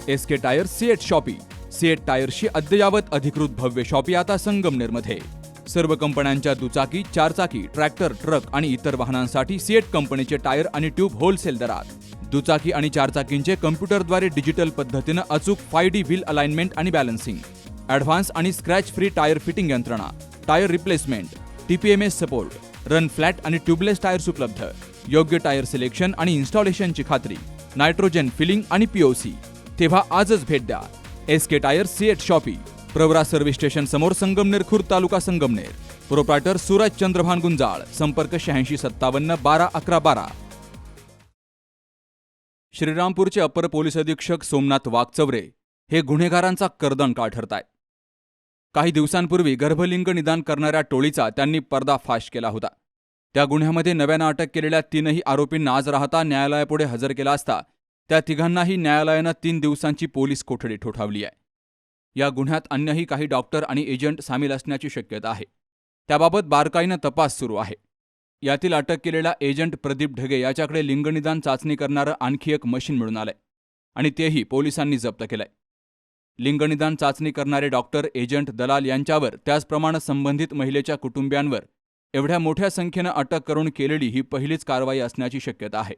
SK tyre CEAT shoppe. CEAT टायर्सची अद्ययावत अधिकृत भव्य शॉपी आता संगमनेरमध्ये. सर्व कंपन्यांच्या दुचाकी, चारचाकी, ट्रॅक्टर, ट्रक आणि इतर वाहनांसाठी सिएट कंपनीचे टायर आणि ट्यूब होलसेल दरात. दुचाकी आणि चारचाकींचे कम्प्युटरद्वारे डिजिटल पद्धतीनं अचूक 5D व्हील अलाइनमेंट आणि बॅलन्सिंग, ॲडव्हान्स आणि स्क्रॅच फ्री टायर फिटिंग यंत्रणा, tyre replacement, TPMS support, run flat आणि ट्यूबलेस टायर्स उपलब्ध. योग्य टायर सिलेक्शन आणि इन्स्टॉलेशनची खात्री, नायट्रोजन फिलिंग आणि POC. तेव्हा आजच भेट द्या. SK tyre CEAT shoppe, Pravara service station समोर, संगमनेर खुर्द, तालुका संगमनेर. प्रोप्रायटर सूरज चंद्रभान गुंजाळ. संपर्क 8657 12 11 12. श्रीरामपूरचे अपर पोलीस अधीक्षक सोमनाथ वाघचौरे हे गुन्हेगारांचा कर्दनकाळ ठरतायत. काही दिवसांपूर्वी गर्भलिंग निदान करणाऱ्या टोळीचा त्यांनी पर्दाफाश केला होता. त्या गुन्ह्यामध्ये नव्यानं अटक केलेल्या 3ही आरोपींना आज राहता न्यायालयापुढे हजर केला असता त्या तिघांनाही न्यायालयानं 3 दिवसांची पोलीस कोठडी ठोठावली आहे. या गुन्ह्यात अन्यही काही डॉक्टर आणि एजंट सामील असण्याची शक्यता आहे. त्याबाबत बारकाईनं तपास सुरू आहे. यातील अटक केलेला एजंट प्रदीप ढगे याच्याकडे लिंगनिदान चाचणी करणारं आणखी एक मशीन मिळून आलंय आणि तेही पोलिसांनी जप्त केलंय. लिंगनिदान चाचणी करणारे डॉक्टर, एजंट, दलाल यांच्यावर, त्याचप्रमाणे संबंधित महिलेच्या कुटुंबियांवर एवढ्या मोठ्या संख्येनं अटक करून केलेली ही पहिलीच कारवाई असण्याची शक्यता आहे.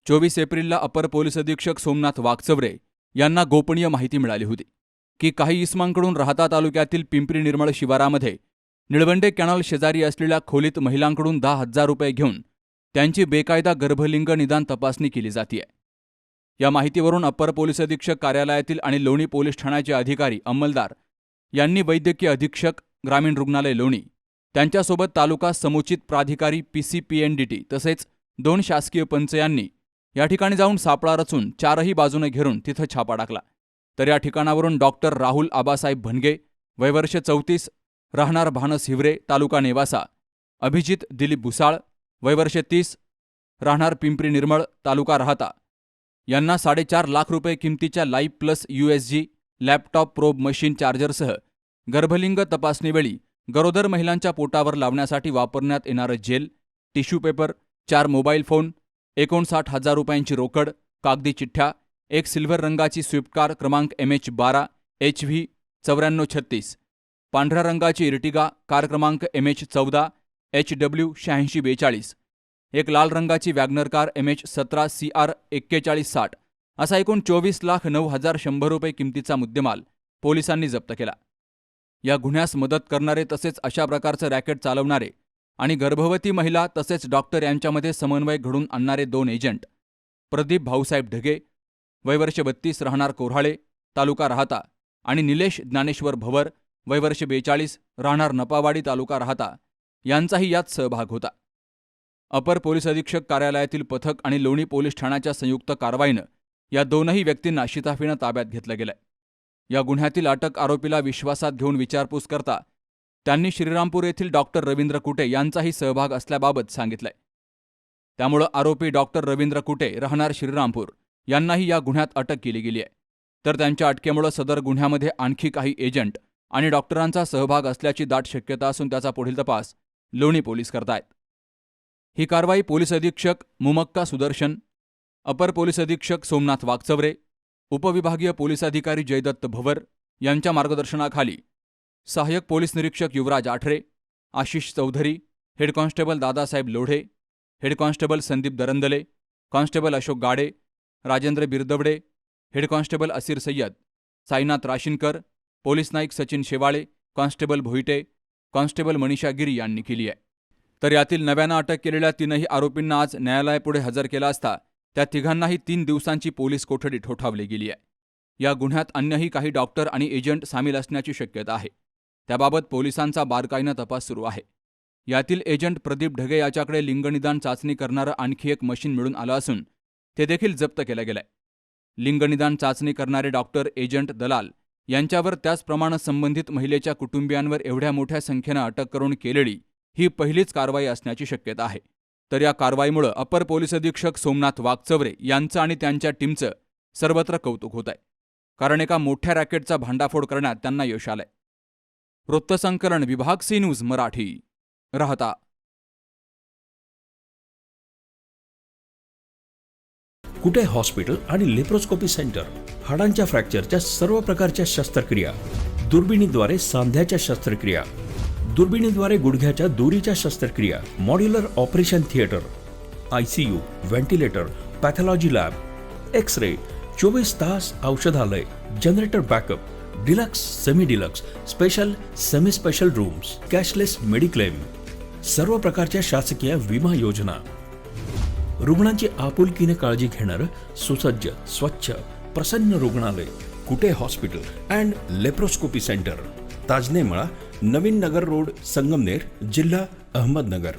24 एप्रिलला अपर पोलीस अधीक्षक सोमनाथ वाघचौरे यांना गोपनीय माहिती मिळाली होती की काही इस्मांकडून राहता तालुक्यातील पिंपरी निर्मळ शिवारामध्ये निळवंडे कॅनॉल शेजारी असलेल्या खोलीत महिलांकडून 10,000 रुपये घेऊन त्यांची बेकायदा गर्भलिंग निदान तपासणी केली जातीये. या माहितीवरून अपर पोलीस अधीक्षक कार्यालयातील आणि लोणी पोलीस ठाण्याचे अधिकारी, अंमलदार यांनी वैद्यकीय अधीक्षक, ग्रामीण रुग्णालय लोणी, त्यांच्यासोबत तालुका समुचित प्राधिकारी PCPNDT तसेच 2 शासकीय पंच यांनी या ठिकाणी जाऊन सापळा रचून 4ही बाजूने घेरून तिथं छापा टाकला. तर या ठिकाणावरून डॉक्टर राहुल आबासाहेब भनगे, वयवर्ष 34, राहणार भानस हिवरे, तालुका नेवासा, अभिजित दिलीप भुसाळ, वयवर्ष 30, राहणार पिंपरी निर्मळ, तालुका राहता, यांना 4.5 लाख रुपये किमतीच्या live plus USG laptop probe machine चार्जरसह गर्भलिंग तपासणीवेळी गरोदर महिलांच्या पोटावर लावण्यासाठी वापरण्यात येणारं gel, tissue paper, 4 mobile phone, 59,000 रुपयांची रोकड, कागदी चिठ्ठ्या, एक सिल्व्हर रंगाची स्विफ्ट कार क्रमांक MH12 HV 9436, पांढऱ्या रंगाची इर्टिगा कार क्रमांक MH14 HW 8642, एक लाल रंगाची वॅगनर कार MH17 CR 4160 असा एकूण 24,09,100 रुपये किमतीचा मुद्देमाल पोलिसांनी जप्त केला. या गुन्ह्यास मदत करणारे तसेच अशा प्रकारचं रॅकेट चालवणारे आणि गर्भवती महिला तसेच डॉक्टर यांच्यामध्ये समन्वय घडून आणणारे 2 एजंट, प्रदीप भाऊसाहेब ढगे, वयवर्ष 32, राहणार कोऱ्हाळे, तालुका राहता, आणि निलेश ज्ञानेश्वर भवर, वयवर्ष 42, राहणार नपावाडी, तालुका राहता, यांचाही यात सहभाग होता. अपर पोलीस अधीक्षक कार्यालयातील पथक आणि लोणी पोलीस ठाण्याच्या संयुक्त कारवाईनं या 2ही व्यक्तींना शिताफीनं ताब्यात घेतलं गेलंय. या गुन्ह्यातील अटक आरोपीला विश्वासात घेऊन विचारपूस करता त्यांनी श्रीरामपूर येथील डॉक्टर रवींद्र कुटे यांचाही सहभाग असल्याबाबत सांगितलंय. त्यामुळं आरोपी डॉक्टर रवींद्र कुटे, राहणार श्रीरामपूर, यांनाही या गुन्ह्यात अटक केली गेली आहे. तर त्यांच्या अटकेमुळे सदर गुन्ह्यामध्ये आणखी काही एजंट आणि डॉक्टरांचा सहभाग असल्याची दाट शक्यता असून त्याचा पुढील तपास लोणी पोलीस करतायत. ही कारवाई पोलीस अधीक्षक मुमक्का सुदर्शन, अपर पोलीस अधीक्षक सोमनाथ वाघचौरे, उपविभागीय पोलीस अधिकारी जयदत्त भवर यांच्या मार्गदर्शनाखाली सहाय्यक पोलीस निरीक्षक Yuvraj Athare, Ashish Chaudhari, head constable Dadasaheb Lodhe, head constable Sandeep Darandale, constable Ashok Gade, Rajendra Biradwade, head constable Asir Sayyad, Sainath Rashinkar, police नाईक सचिन शेवाळे, कॉन्स्टेबल भोईटे, कॉन्स्टेबल मनीषा गिरी यांनी केली आहे. तर यातील नव्यानं अटक केलेल्या 3ही आरोपींना आज न्यायालयापुढे हजर केला असता त्या तिघांनाही 3 दिवसांची पोलीस कोठडी ठोठावली गेली आहे. या गुन्ह्यात अन्यही काही डॉक्टर आणि एजंट सामील असण्याची शक्यता आहे. त्याबाबत पोलिसांचा बारकाईनं तपास सुरू आहे. यातील एजंट प्रदीप ढगे याच्याकडे लिंगनिदान चाचणी करणारं आणखी एक मशीन मिळून आलं असून ते देखील जप्त केलं गेलंय. लिंगनिदान चाचणी करणारे डॉक्टर, एजंट, दलाल यांच्यावर, त्याचप्रमाणे संबंधित महिलेच्या कुटुंबियांवर एवढ्या मोठ्या संख्येनं अटक करून केलेली ही पहिलीच कारवाई असण्याची शक्यता आहे. तर या कारवाईमुळे अपर पोलीस अधीक्षक सोमनाथ वाघचौरे यांचं आणि त्यांच्या टीमचं सर्वत्र कौतुक होत आहे. कारण एका मोठ्या रॅकेटचा भांडाफोड करण्यात त्यांना यश आलंय. वृत्तसंकलन विभाग सी न्यूज मराठी, राहता. कुठे हॉस्पिटल आणि लेप्रोस्कोपी सेंटर हाडांच्या फ्रॅक्चरच्या सर्व प्रकारच्या शस्त्रक्रिया, दुर्बिणीद्वारे सांध्याच्या शस्त्रक्रिया, दुर्बिणीद्वारे गुडघ्याच्या दोरीच्या शस्त्रक्रिया, modular operation theatre, ICU, ventilator, pathology lab, x-ray, 24 तास औषधालय, generator backup, deluxe, semi deluxe, special, semi special rooms, cashless mediclaim, सर्व प्रकारच्या शासकीय विमा योजना, रुग्णांची आपुलकीने काळजी घेणारं सुसज्ज, स्वच्छ, प्रसन्न रुग्णालय, Kute hospital and laparoscopy centre, Tajne मळा, नवीन नगर रोड, संगमनेर, जिल्हा अहमदनगर.